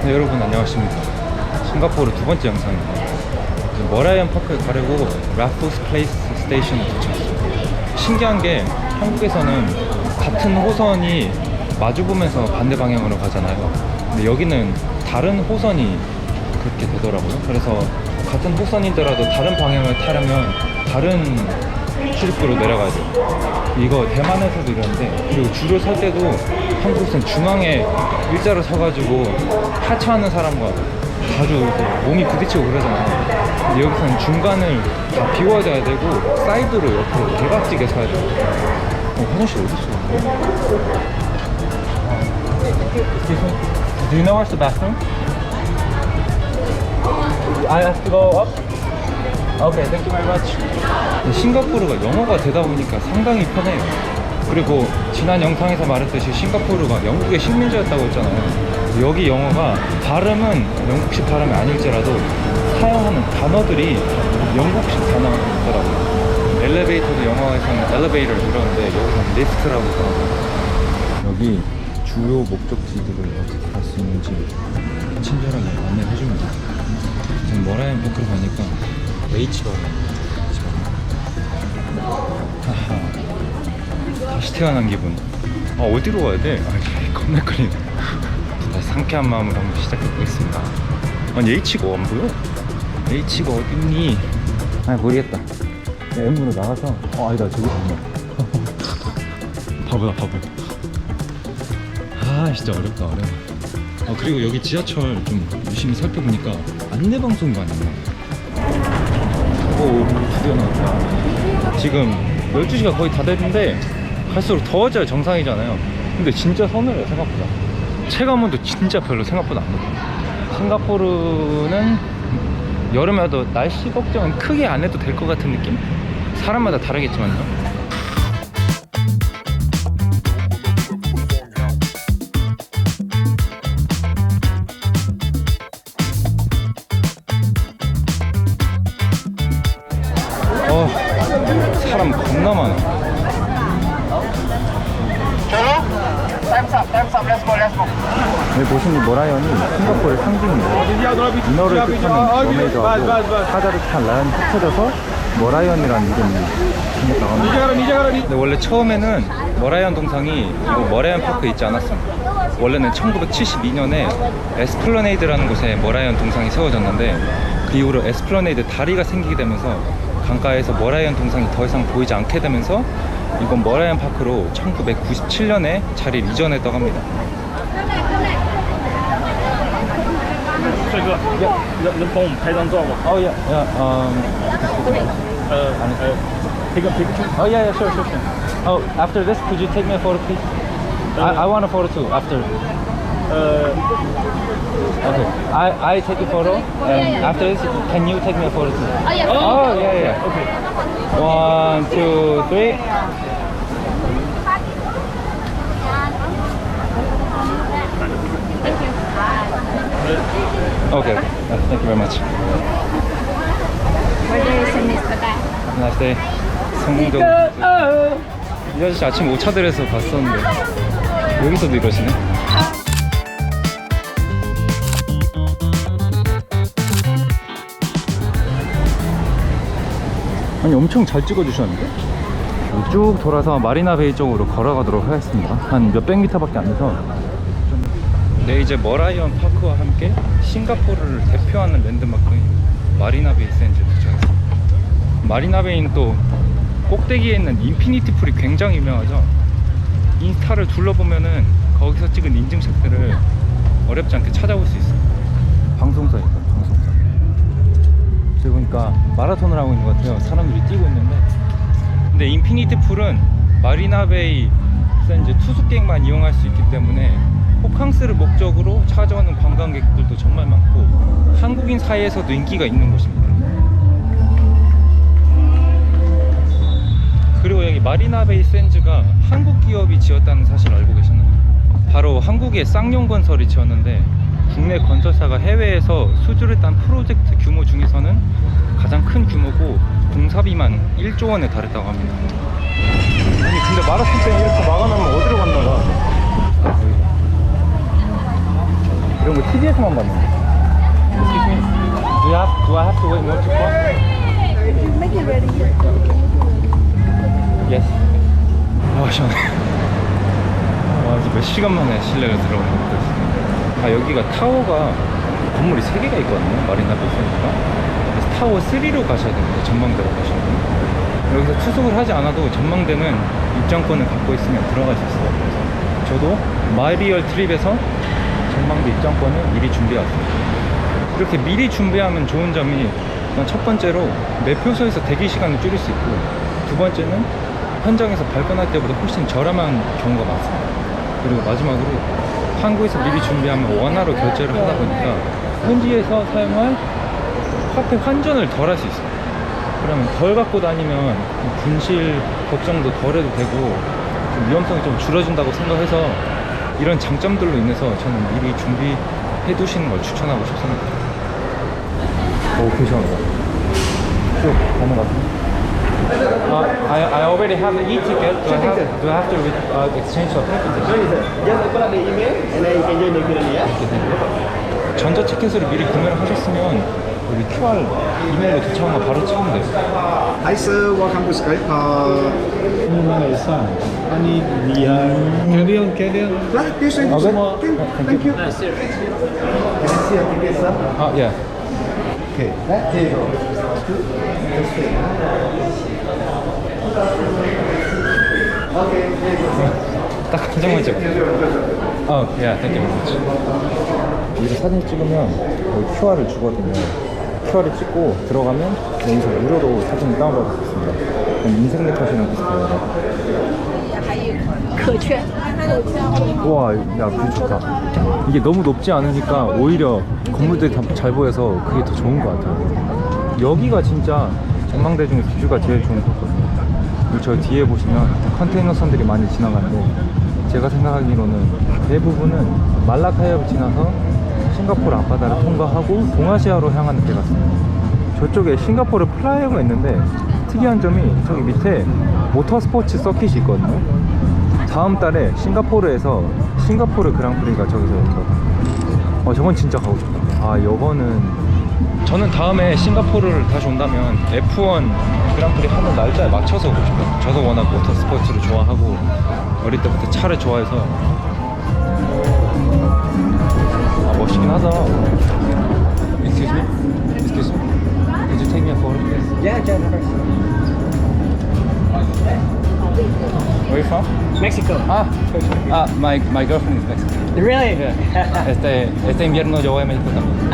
네, 여러분 안녕하십니까. 싱가포르 두 번째 영상입니다. 머라이언 파크에 가려고 라포스 플레이스 스테이션에 도착했습니다. 신기한 게 한국에서는 같은 호선이 마주보면서 반대 방향으로 가잖아요. 근데 여기는 다른 호선이 그렇게 되더라고요. 그래서 같은 호선이더라도 다른 방향을 타려면 다른 출입구로 내려가야 돼요. 이거 대만에서도 이러는데, 그리고 줄을 설 때도 한국에서는 중앙에 일자로 서가지고 하차하는 사람과 자주 이렇게 몸이 부딪히고 그러잖아요. 근데 여기서는 중간을 다 비워줘야 되고 사이드로 옆으로 개각지게 서야 돼요. 화장실 어딨어? Do you know where's the bathroom? I have to go up? Okay, thank you very much. 싱가포르가 영어가 되다 보니까 상당히 편해요. 그리고 지난 영상에서 말했듯이 싱가포르가 영국의 식민지였다고 했잖아요. 여기 영어가 발음은 영국식 발음이 아닐지라도 사용하는 단어들이 영국식 단어더라고요. 엘리베이터도 영어에서는 엘리베이터 이러는데 여기서는 리프트라고 하더라고요. 여기 주요 목적지들을 어떻게 갈 수 있는지 친절하게 안내를 해줍니다. 지금 머라이언 파크로 가니까 H가 다시 태어난 기분. 어디로 가야 돼? 겁나 헷갈리네. 다시 상쾌한 마음으로 한번 시작해보겠습니다. 아니 H가 안 보여? H가 어딨니? 모르겠다. M으로 나가서 아니다, 저기 있네. 바보다 바보. 진짜 어렵다. 그리고 여기 지하철 좀 유심히 살펴보니까 안내방송이 많이 나와요. 드디어 나왔다. 지금 12시가 거의 다 됐는데 갈수록 더워져야 정상이잖아요. 근데 진짜 서늘해요, 생각보다. 체감온도 진짜 별로 생각보다 안 높아요. 싱가포르는 여름에 와도 날씨 걱정은 크게 안 해도 될 것 같은 느낌? 사람마다 다르겠지만요. 사람 겁나 많아. 여기 보시는 머라이언이 싱가포르의 상징입니다. 인어를 뜻하는 머메이드하고 사자를 뜻한 라이언이 합쳐져서 머라이언이라는 이름이 생겼다고 합니다. 근데 원래 처음에는 머라이언 동상이 이거 머라이언 파크에 있지 않았습니다. 원래는 1972년에 에스플러네이드라는 곳에 머라이언 동상이 세워졌는데, 그 이후로 에스플러네이드 다리가 생기게 되면서 강가에서 머라이언 동상이 더 이상 보이지 않게 되면서 이건 머라이언 파크로 1997년에 자리를 이전했다고 합니다. Take a picture? Oh yeah, sure. Oh, after this, could you take me a photo, please? I want a photo too. After. Okay. I take a photo, and after this, can you take me a photo too? Oh yeah. Okay. 1, 2, 3. Okay. Thank you very much. Have a nice day. 성공적. 이 아저씨 아침 오차들에서 봤었는데 여기서도 이러시네. 아니 엄청 잘 찍어주셨는데? 쭉 돌아서 마리나 베이 쪽으로 걸어가도록 하겠습니다. 한 몇백 미터밖에 안 돼서. 네, 이제 머라이언 파크와 함께 싱가포르를 대표하는 랜드마크인 마리나 베이 샌즈에 도착했습니다. 마리나 베이는 또 꼭대기에 있는 인피니티 풀이 굉장히 유명하죠. 인스타를 둘러보면은 거기서 찍은 인증샷들을 어렵지 않게 찾아볼 수 있어요. 방송사니까, 방송사. 저기 보니까 마라톤을 하고 있는 것 같아요. 사람들이 뛰고 있는데. 근데 인피니티 풀은 마리나 베이 샌즈 투숙객만 이용할 수 있기 때문에 호캉스를 목적으로 찾아오는 관광객들도 정말 많고 한국인 사이에서도 인기가 있는 곳입니다. 그리고 여기 마리나 베이 샌즈가 한국 기업이 지었다는 사실을 알고 계셨나요? 바로 한국의 쌍용건설이 지었는데, 국내 건설사가 해외에서 수주를 딴 프로젝트 규모 중에서는 가장 큰 규모고 공사비만 1조 원에 달했다고 합니다. 아니 근데 마라톤 때문에 이렇게 막아놓으면 어디로 갔나가? 이런 거 TV에서 TV에서만 봤는데. Excuse me. Do I have to wait more to cross? Make it ready. Yes. 아 시원해. 와 이제 몇 시간 만에 실내를 들어오는 것 같아요. 아 여기가 타워가 건물이 3개가 있거든요. 마리나 베이스니까. 그래서 타워 3로 가셔야 됩니다. 전망대로 가시면. 여기서 투숙을 하지 않아도 전망대는 입장권을 갖고 있으면 들어갈 수 있어요. 그래서 저도 마이리얼 트립에서 전망대 입장권을 미리 준비해왔어요. 이렇게 미리 준비하면 좋은 점이 일단 첫 번째로 매표소에서 대기 시간을 줄일 수 있고, 두 번째는 현장에서 발권할 때보다 훨씬 저렴한 경우가 많습니다. 그리고 마지막으로 한국에서 미리 준비하면 원화로 결제를 하다 보니까 현지에서 사용할 화폐 환전을 덜 할 수 있어요. 그러면 덜 갖고 다니면 분실 걱정도 덜 해도 되고 좀 위험성이 좀 줄어든다고 생각해서 이런 장점들로 인해서 저는 미리 준비해 두시는 걸 추천하고 싶습니다. 오, 괜찮아요. 쭉 가는 것 같아요. I already have the e-ticket. Do I have to exchange the ticket? Just open up the email and then you can join the queue, yeah? 전자티켓으로 미리 구매를 하셨으면 여기 QR 이메일로 도착한 거 바로 찍으면 돼요. Hi sir, welcome to Skype. Ani dia carry on. This one, Okay. thank you. Can I see your ticket, sir? 아, 예. Okay, here you go. Okay, here you go. 딱 한 장만 찍어. 예, 땡큐 very 여기서 사진 찍으면 여기 QR을 주거든요. QR을 찍고 들어가면 여기서 무료로 사진을 다운받을 수 있습니다. 그럼 인생 네컷이랑 비슷해요. 可圈， 우와, 야, 뷰 좋다. 이게 너무 높지 않으니까 오히려 건물들이 다 잘 보여서 그게 더 좋은 것 같아요. 여기가 진짜 전망대 중에 뷰가 제일 좋은 거거든요. 그리고 저 뒤에 보시면 컨테이너선들이 많이 지나가는데 제가 생각하기로는 대부분은 말라카이어를 지나서 싱가포르 앞바다를 통과하고 동아시아로 향하는 길 같습니다. 저쪽에 싱가포르 플라이어가 있는데 특이한 점이 저기 밑에 모터스포츠 서킷이 있거든요. 다음 달에 싱가포르에서 싱가포르 그랑프리가 저기서 열리거든요. 저건 진짜 가고 싶다. 아, 요거는 저는 다음에 싱가포르를 다시 온다면 F1 그랑프리 하는 날짜에 맞춰서 오고 싶어요. 저도 워낙 모터스포츠를 좋아하고 어릴 때부터 차를 좋아해서. 아, 멋있긴 하다. Excuse me? Excuse me? Could you take me a photo, please? Yeah, Where are you from? Mexico. My girlfriend is Mexican. Really? Yeah. Este invierno yo voy a México también.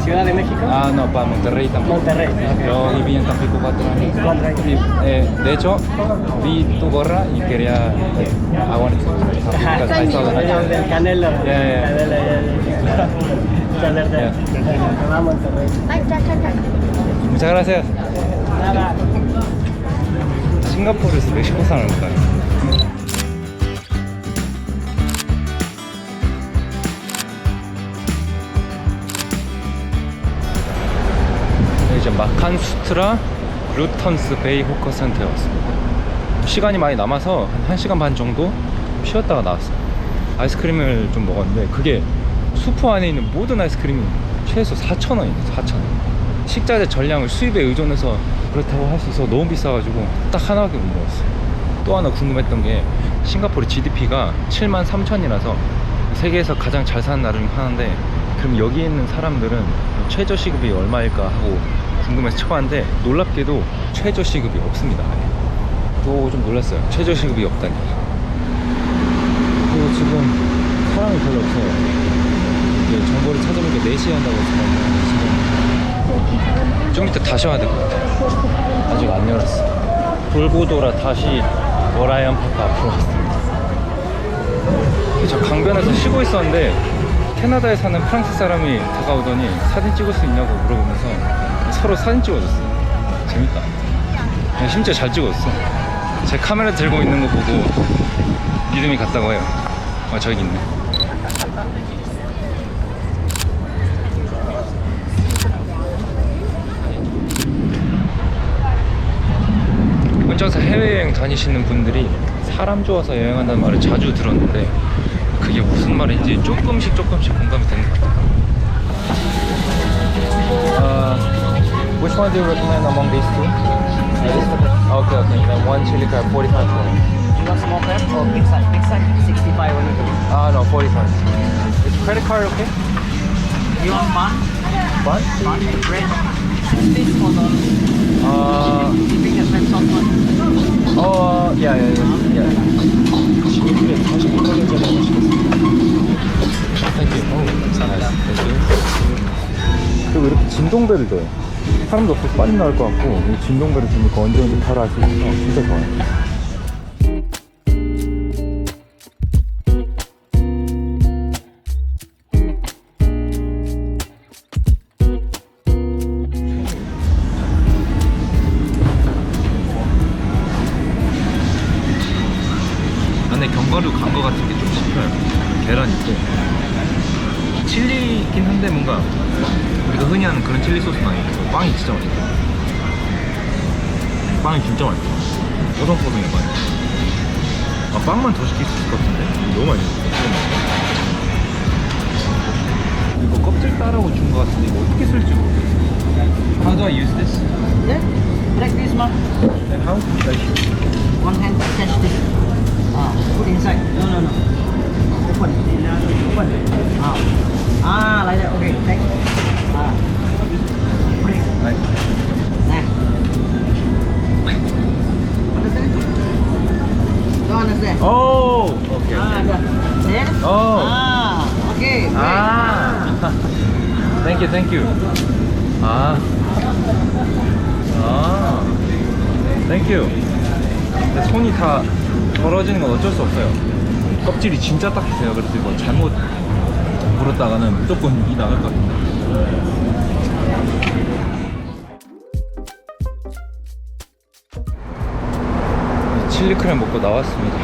Ciudad de México. No, para Monterrey también. Monterrey. Okay. Yo viví en Tampico 4 años. 4 años. Y, de hecho, vi tu gorra y quería. Bueno, I saw the Ellos del Canelo. Yeah. Canelo, yeah. Yeah. Va a Monterrey. Muchas gracias. Nada. 싱가포르에서 멕시코 사람을 가요. 이제 마칸수트라 루턴스 베이 호커센터에 왔습니다. 시간이 많이 남아서 한 1시간 반 정도 쉬었다가 나왔어요. 아이스크림을 좀 먹었는데 그게 수프 안에 있는 모든 아이스크림이 최소 4,000원이에요. 4,000원. 식자재 전량을 수입에 의존해서 그렇다고 할 수 있어 너무 비싸가지고 딱 하나밖에 못 먹었어요. 또 하나 궁금했던 게 싱가포르 GDP가 73,000이라서 세계에서 가장 잘 사는 나라 중 하나인데, 그럼 여기 있는 사람들은 최저 시급이 얼마일까 하고 궁금해서 쳐봤는데 놀랍게도 최저 시급이 없습니다. 또 좀 놀랐어요. 최저 시급이 없다니. 그리고 지금 사람이 별로 없어요. 이제 정보를 찾아보니까 4시에 한다고 했지만 좀 이따 다시 와야 될 것 같아요. 아직 안 열었어. 돌고 돌아 다시 워라이언 파크 앞으로 왔습니다. 저 강변에서 쉬고 있었는데 캐나다에 사는 프랑스 사람이 다가오더니 사진 찍을 수 있냐고 물어보면서 서로 사진 찍어줬어요. 재밌다. 심지어 잘 찍어줬어. 제 카메라 들고 있는 거 보고 믿음이 갔다고 해요. 저기 있네. 혼자서 해외여행 다니시는 분들이 사람 좋아서 여행한다는 말을 자주 들었는데 그게 무슨 말인지 조금씩 공감이 되는 것 같아요. Which one do you recommend among these two? Okay, then one chili crab, 45 for me. You want small crab or big size? Big size, 65 only. No, 45. Is credit card okay? You want bun? Bun? Bun, bread. This $4. Keeping the fat sauce one. Yeah. Thank you. 그리고 이렇게 진동배를 줘요. 사람도 없어서 빨리 나올 것 같고, 이 진동배를 주니까 언제 바로 할 수 있어서 진짜 좋아요. 안에 견과류 간 거 같은 게 좀 씹혀요. 계란 있고 칠리긴 한데 뭔가 우리가 흔히 하는 그런 칠리 소스는 아니고 빵이 진짜 맛있어. 빵이 진짜 맛있어. 뽀송뽀송해 빵이. 빵만 더 시킬 수 있을 것 같은데 너무 맛있어. 이거 껍질 따라고 준 거 같은데 이거 어떻게 쓸지 모르겠어. How do I use this? Yeah, like this one. And how? One hand catch this. Put inside. No. Open. Like that. Okay, take. Put it. Right. Nah. Understand? Don't understand. Oh, okay. There? Oh. Okay. Great. Thank you. Thank you. 근데 손이 다 벌어지는 건 어쩔 수 없어요. 껍질이 진짜 딱딱해요. 그래서 이거 잘못 물었다가는 무조건 이 나갈 것 같은데. 칠리크랩 먹고 나왔습니다.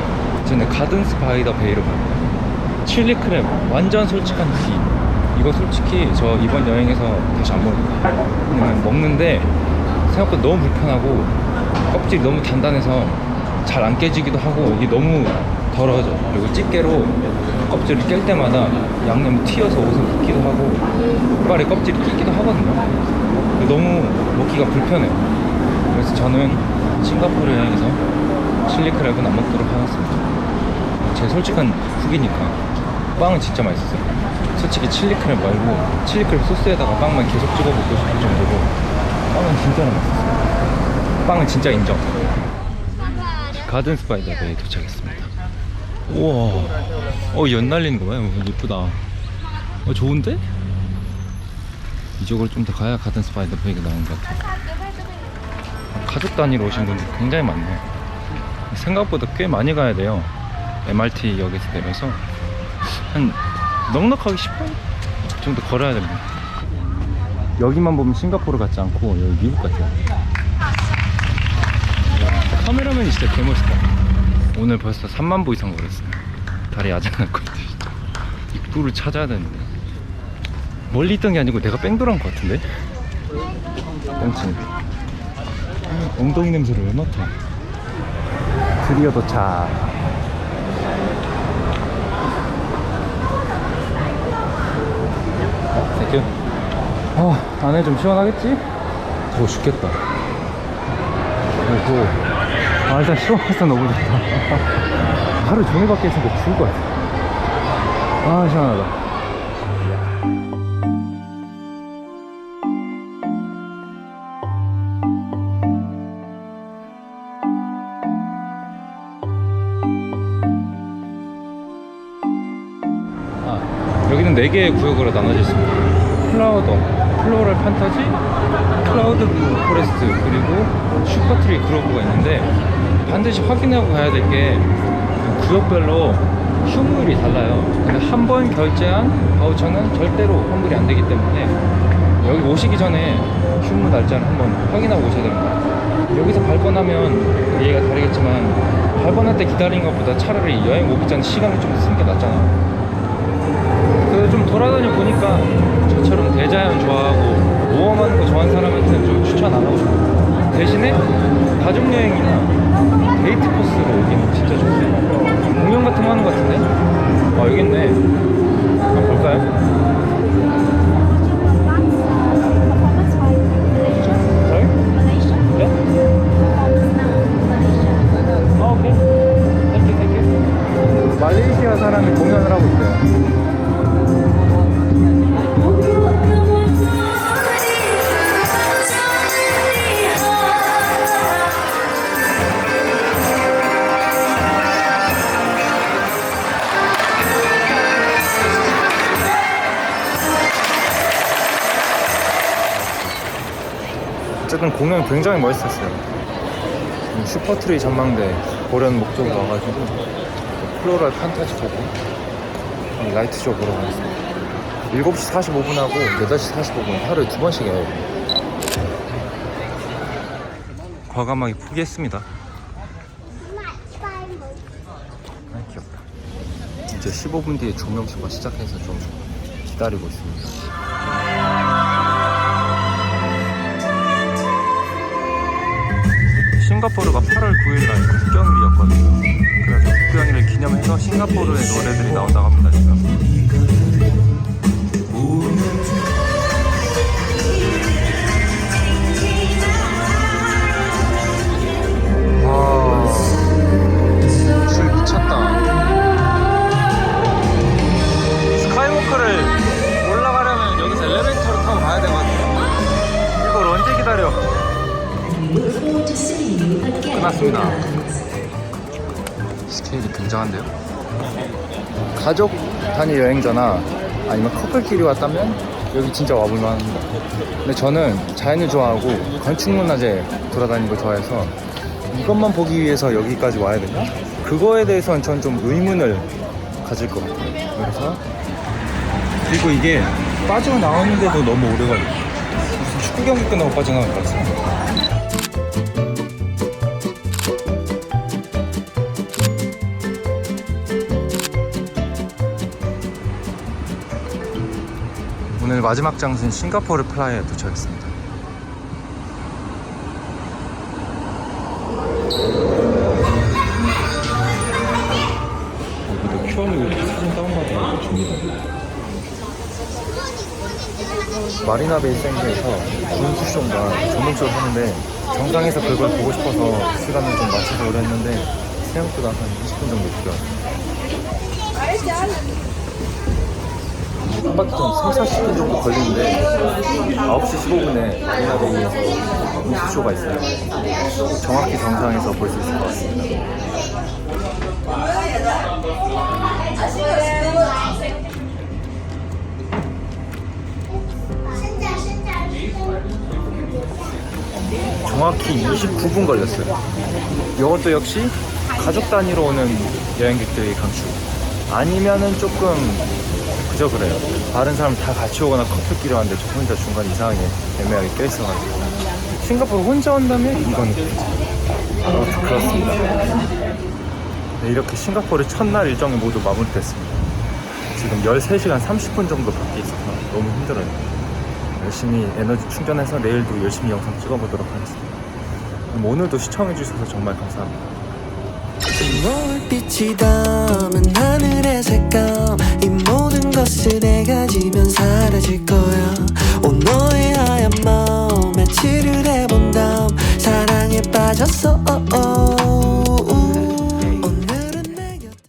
저는 가든스 바이 더 베이로 가요. 칠리크랩 완전 솔직한 티. 이거 솔직히 저 이번 여행에서 다시 안 먹어요. 그냥 먹는데 생각보다 너무 불편하고 껍질이 너무 단단해서 잘 안 깨지기도 하고 이게 너무 더러워져. 그리고 집게로 껍질을 깰 때마다 양념이 튀어서 옷을 붓기도 하고 이빨에 껍질이 끼기도 하거든요. 너무 먹기가 불편해요. 그래서 저는 싱가포르 여행에서 칠리크랩은 안 먹도록 하겠습니다. 제 솔직한 후기니까. 빵은 진짜 맛있었어요. 솔직히 칠리크랩 말고 칠리크랩 소스에다가 빵만 계속 찍어 먹고 싶을 정도로 빵은 진짜로 맛있었어요. 빵은 진짜 인정. 가든스 바이 더 베이 도착했습니다. 우와, 연 날리는 거 봐요. 예쁘다. 좋은데? 이쪽으로 좀 더 가야 가든스 바이 더 베이가 나온 것 같아요. 가족 단위로 오신 분들 굉장히 많네요. 생각보다 꽤 많이 가야 돼요. MRT 역에서 내려서 한 넉넉하게 10분 정도 걸어야 됩니다. 여기만 보면 싱가포르 같지 않고 여기 미국 같아요. 카메라맨이 진짜 개멋있다. 오늘 벌써 3만 보 이상 걸었어요. 다리 아작날 것 같아. 입구를 찾아야 되는데 멀리 있던 게 아니고 내가 뺑돌한 것 같은데? 뻥친. 엉덩이 냄새를 왜 맡아? 드디어 도착. 땡큐. 안에 좀 시원하겠지? 더워 죽겠다. 아이고. 일단 시원해서 너무 좋다. 하루 종일 밖에 있으니까 죽을 것 같아. 시원하다. 여기는 4개의 구역으로 나눠져 있습니다. 플로럴 판타지, 클라우드 포레스트, 그리고 슈퍼트리 그로브가 있는데 반드시 확인하고 가야 될 게 구역별로 휴무율이 달라요. 근데 한 번 결제한 바우처는 절대로 환불이 안 되기 때문에 여기 오시기 전에 휴무 날짜를 한번 확인하고 오셔야 됩니다. 여기서 발권하면 얘기가 다르겠지만 발권할 때 기다리는 것보다 차라리 여행 오기 전에 시간을 좀 쓰는 게 낫잖아요. 그래서 좀 돌아다녀 보니까 저처럼 대자연 좋아하고 모험하는 거 좋아하는 사람한테는 좀 추천 안 하고 싶어요. 대신에 가족여행이나 데이트 코스로 오기는 진짜 좋습니다. 공연 같은 거 하는 거 같은데? 여기 있네. 한번 볼까요? 어쨌든 공연 굉장히 멋있었어요. 슈퍼트리 전망대 보려는 목적으로 와가지고 플로럴 판타지 보고 라이트 쇼 보러 가겠습니다. 7시 45분하고 8시 45분 하루에 2번씩 해요. 과감하게 포기했습니다. 아, 귀엽다. 이제 15분 뒤에 조명쇼가 시작해서 좀 기다리고 있습니다. 싱가포르가 8월 9일날 국경일이었거든요. 그래서 국경일을 기념해서 싱가포르의 노래들이 나온다고 합니다. 지금 와, 줄 미쳤다. 스카이워크를 올라가려면 여기서 엘리베이터를 타고 가야 되거든요. 이걸 언제 기다려? 끝났습니다. 스케일이 굉장한데요? 가족 단위 여행자나 아니면 커플끼리 왔다면 여기 진짜 와볼만 합니다. 근데 저는 자연을 좋아하고 건축문화재 돌아다니는 거 좋아해서 이것만 보기 위해서 여기까지 와야 되나? 그거에 대해서는 전 좀 의문을 가질 것 같아요. 그래서 그리고 이게 빠져나오는데도 너무 오래 걸려요. 무슨 축구 경기 끝나고 빠져나올 것 같아요. 오늘 마지막 장소인 싱가포르 플라이에 도착했습니다. 여기도 QR로 사진 다운받아 줍니다. 마리나베이 샌드에서 군수쇼인가 조명쇼를 하는데 정상에서 그걸 보고 싶어서 시간을 좀 맞춰서 오려 했는데 생각보다 한 20분 정도 필요합니다. 한 바퀴 좀 3-40분 정도 걸리는데 9시 15분에 마리나베이에서 군수쇼가 있어요. 정확히 정상에서 볼 수 있을 것 같습니다. 정확히 29분 걸렸어요. 이것도 역시 가족 단위로 오는 여행객들이 강추. 아니면은 조금 그저 그래요. 다른 사람 다 같이 오거나 커플끼리 왔는데 저 혼자 중간에 이상하게 애매하게 껴있어가지고. 싱가포르 혼자 온다면 이건 그렇습니다. 네, 이렇게 싱가포르 첫날 일정이 모두 마무리됐습니다. 지금 13시간 30분 정도 밖에 있어서 너무 힘들어요. 열심히 에너지 충전해서 내일도 열심히 영상 찍어보도록 하겠습니다. 그럼 오늘도 시청해주셔서 정말 감사합니다. 노을빛이 담은 하늘의 색감 이 모든 것을 내가 지면 사라질 거야 온 너의 하얀 마음에 칠을 해본 다음 사랑에 빠졌어